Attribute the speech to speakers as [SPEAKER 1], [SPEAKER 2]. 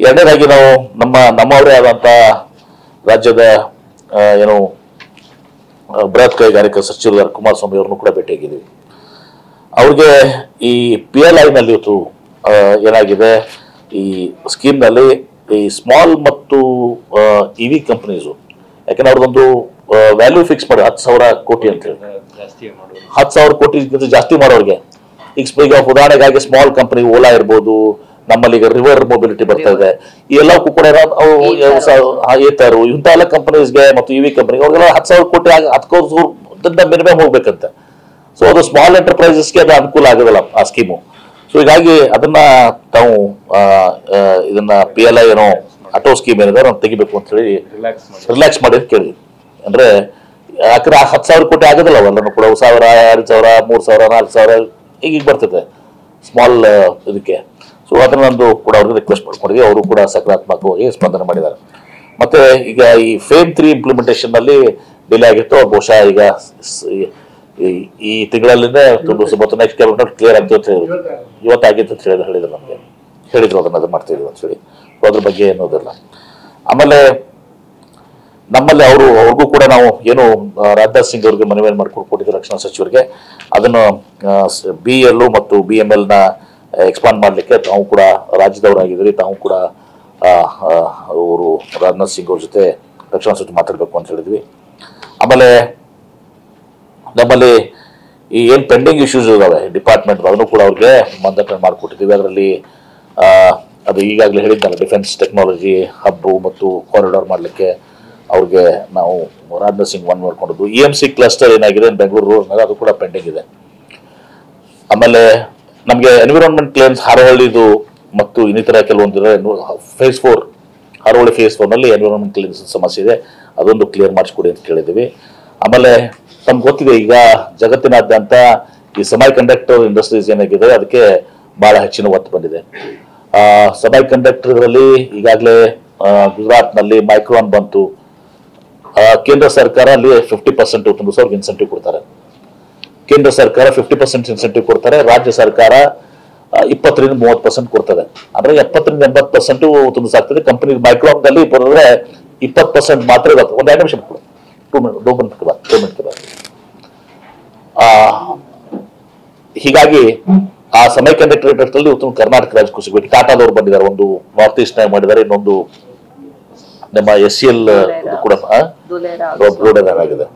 [SPEAKER 1] ಎರಡನೇದಾಗಿ ನಾವು ನಮ್ಮವರೇ ಆದಂತ ರಾಜ್ಯದ ಏನು ಬೃಹತ್ ಕೈಗಾರಿಕಾ ಸಚಿವರು ಕುಮಾರಸ್ವಾಮಿ ಅವ್ರನ್ನು ಕೂಡ ಭೇಟಿಯಾಗಿದ್ದೀವಿ. ಅವ್ರಿಗೆ ಈ PLI ನಲ್ಲಿ ಇವತ್ತು ಏನಾಗಿದೆ, ಈ ಸ್ಕೀಮ್ನಲ್ಲಿ ಈ ಸ್ಮಾಲ್ ಮತ್ತು EV ಕಂಪನೀಸು, ಯಾಕಂದ್ರೆ ಅವ್ರದೊಂದು ವ್ಯಾಲ್ಯೂ ಫಿಕ್ಸ್ ಮಾಡಿ 10,000 ಕೋಟಿ ಅಂತ ಹೇಳಿ, 10,000 ಕೋಟಿ ಜಾಸ್ತಿ ಮಾಡೋರಿಗೆ ಈಗ ಉದಾಹರಣೆಗಾಗಿ ಸ್ಮಾಲ್ ಕಂಪನಿ ಓಲಾ ಇರ್ಬೋದು, ನಮ್ಮಲ್ಲಿ ಈಗ ರಿವರ್ ಮೊಬಿಲಿಟಿ ಬರ್ತಾ ಇದೆ, ಈ ಎಲ್ಲಕ್ಕೂ ಕೂಡ ಏತಾರು ಇಂಥ ಎಲ್ಲ ಕಂಪನೀಸ್ಗೆ ಮತ್ತು EV ಕಂಪನಿಗೆ ಅವ್ರಿಗೆಲ್ಲ 10,000 ಕೋಟಿ 10,000 ಮಿನಿಮಮ್ ಹೋಗ್ಬೇಕಂತ. ಸೊ ಅದು ಸ್ಮಾಲ್ ಎಂಟರ್ಪ್ರೈಸಸ್ಗೆ ಅದು ಅನುಕೂಲ ಆಗೋದಿಲ್ಲ ಆ ಸ್ಕೀಮು. ಸೊ ಹೀಗಾಗಿ ಅದನ್ನ ತಾವು ಇದನ್ನ PLI ಏನೋ ಆಟೋ ಸ್ಕೀಮ್ ಏನಿದೆ ಅದನ್ನು ತೆಗಿಬೇಕು ಅಂತ ಹೇಳಿ ರಿಲ್ಯಾಕ್ಸ್ ಮಾಡಿ ಅಂತ ಕೇಳಿದ್ವಿ. ಅಂದ್ರೆ ಯಾಕಂದ್ರೆ 10,000 ಕೋಟಿ ಆಗೋದಿಲ್ಲ ಅವೆಲ್ಲನೂ ಕೂಡ 1,000, 2,000, 3,000, 4,000 ಈಗ ಬರ್ತದೆ ಸ್ಮಾಲ್ ಇದಕ್ಕೆ. ಸೊ ಅದನ್ನೊಂದು ಕೂಡ ಅವ್ರಿಗೆ ರಿಕ್ವೆಸ್ಟ್ ಮಾಡ್ಕೊಂಡಿದ್ವಿ. ಅವರು ಕೂಡ ಸಕಾರಾತ್ಮಕವಾಗಿ ಸ್ಪಂದನೆ ಮಾಡಿದ್ದಾರೆ. ಮತ್ತೆ ಈಗ ಈ ಫೇಮ್ 3 ಇಂಪ್ಲಿಮೆಂಟೇಷನ್ ನಲ್ಲಿ ಡಿಲೇ ಆಗಿತ್ತು, ಬಹುಶಃ ಈಗ ಈ ತಿಂಗಳಲ್ಲಿಂದ ಮತ್ತು ನೆಕ್ಸ್ಟ್ ಕ್ಯಾಬಿನೆಟ್ ಕ್ಲಿಯರ್ ಆಗ್ತದೆ ಅಂತ ಹೇಳಿದ್ರು. ಇವತ್ತಾಗಿತ್ತು ಅಂತ ಹೇಳಿದ್ರು ನಮಗೆ, ಹೇಳಿದ್ರು ಅದನ್ನ ಮಾಡ್ತಿದ್ವಿ ಅಂತ ಹೇಳಿ. ಅದ್ರ ಬಗ್ಗೆ ಏನೋದಿಲ್ಲ. ಆಮೇಲೆ ನಮ್ಮಲ್ಲಿ ಅವ್ರಿಗೂ ಕೂಡ ನಾವು ಏನು ರಾಜನಾಥ್ ಸಿಂಗ್ ಅವ್ರಿಗೆ ಮನವಿ ಮಾಡಿಕೊಟ್ಟಿದ್ದು ರಕ್ಷಣಾ ಸಚಿವರಿಗೆ, ಅದನ್ನು BL ಮತ್ತು BML ನ ಎಕ್ಸ್ಪಾಂಡ್ ಮಾಡ್ಲಿಕ್ಕೆ ತಾವು ಕೂಡ ರಾಜ್ಯದವರಾಗಿದ್ರಿ, ತಾವು ಕೂಡ ಅವರು ರಾಜನಾಥ್ ಸಿಂಗ್ ಅವ್ರ ಜೊತೆ ರಕ್ಷಣಾ ಸಚಿವ ಮಾತಾಡ್ಬೇಕು ಅಂತ ಹೇಳಿದ್ವಿ. ಆಮೇಲೆ ನಮ್ಮಲ್ಲಿ ಈ ಏನ್ ಪೆಂಡಿಂಗ್ ಇಶ್ಯೂಸ್ ಇದಾವೆ ಡಿಪಾರ್ಟ್ಮೆಂಟ್, ಅದನ್ನು ಕೂಡ ಅವ್ರಿಗೆ ಮಂದಟನೆ ಮಾಡಿಕೊಟ್ಟಿದ್ದೀವಿ. ಅದರಲ್ಲಿ ಅದು ಈಗಾಗಲೇ ಹೇಳಿದ್ದಲ್ಲ, ಡಿಫೆನ್ಸ್ ಟೆಕ್ನಾಲಜಿ ಹಬ್ಬು ಮತ್ತು ಕಾರಿಡಾರ್ ಮಾಡಲಿಕ್ಕೆ ಅವ್ರಿಗೆ ನಾವು ರಾಜನಾಥ್ ಸಿಂಗ್ ಮನವಿ ಮಾಡ್ಕೊಂಡಿದ್ದು. EMC ಕ್ಲಸ್ಟರ್ ಏನಾಗಿದೆ ಬೆಂಗಳೂರು ಅದು ಕೂಡ ಪೆಂಡಿಂಗ್ ಇದೆ. ಆಮೇಲೆ ನಮಗೆ ಎನ್ವಿರಾನ್ಮೆಂಟ್ ಕ್ಲೇಮ್ಸ್ ಹಾರೋಹಳ್ಳಿದು ಮತ್ತು ಇನ್ನಿತರ ಕೆಲವೊಂದು ಫೇಸ್ 4 ಹಾರೋಹಳ್ಳಿ ಫೇಸ್ 4 ನಲ್ಲಿ ಎನ್ವಿರಾನ್ಮೆಂಟ್ ಕ್ಲೇಮ್ಸ್ ಸಮಸ್ಯೆ ಇದೆ, ಅದೊಂದು ಕ್ಲಿಯರ್ ಮಾಡಿಸ್ಕೊಡಿ ಅಂತ ಕೇಳಿದ್ದೀವಿ. ಆಮೇಲೆ ನಮ್ಗೆ ಗೊತ್ತಿದೆ ಈಗ ಜಗತ್ತಿನಾದ್ಯಂತ ಈ ಸೆಮಿ ಕಂಡಕ್ಟರ್ ಇಂಡಸ್ಟ್ರೀಸ್ ಏನಾಗಿದೆ ಅದಕ್ಕೆ ಬಹಳ ಹೆಚ್ಚಿನ ಒತ್ತು ಬಂದಿದೆ. ಸೆಮಿ ಕಂಡಕ್ಟರ್ಗಳಲ್ಲಿ ಈಗಾಗಲೇ ಗುಜರಾತ್ ನಲ್ಲಿ ಮೈಕ್ರಾನ್ ಬಂತು. ಕೇಂದ್ರ ಸರ್ಕಾರ ಅಲ್ಲಿ 50% ಅವ್ರಿಗೆ ಇನ್ಸೆಂಟಿವ್ ಕೊಡ್ತಾರೆ. ಕೇಂದ್ರ ಸರ್ಕಾರ 50% ಇನ್ಸೆಂಟಿವ್ ಕೊಡ್ತಾರೆ, ರಾಜ್ಯ ಸರ್ಕಾರ 20ರಿಂದ 30% ಕೊಡ್ತದೆ. ಅಂದ್ರೆ 70ರಿಂದ 80% ತುಂಬಿಸಾಗ್ತದೆ. ಕಂಪನಿ ಮೈಕ್ರಾನ್ ದಲ್ಲಿ ಬರೆದ್ರೆ 20% ಮಾತ್ರ ಇರುತ್ತೆ. ಒಂದು 2 ನಿಮಿಷ ಕೊಡು, 2 ಮಿನಿಟ್. ಹೀಗಾಗಿ ಆ ಸೆಮಿ ಕಂಡಕ್ಟರ್ ಇಂಡಸ್ಟ್ರಿಯಲ್ಲಿ ಕರ್ನಾಟಕ ರಾಜ್ಯಕ್ಕೂ ಸಿಗಬೇಕು. ಟಾಟಾದವ್ರು ಬಂದಿದ್ದಾರೆ, ಒಂದು ನಾರ್ತ್ ಈಸ್ಟ್ ನಾಗ ಮಾಡಿದ್ದಾರೆ, ಇನ್ನೊಂದು ನಮ್ಮ SCL ಕೂಡ ಆಗಿದೆ.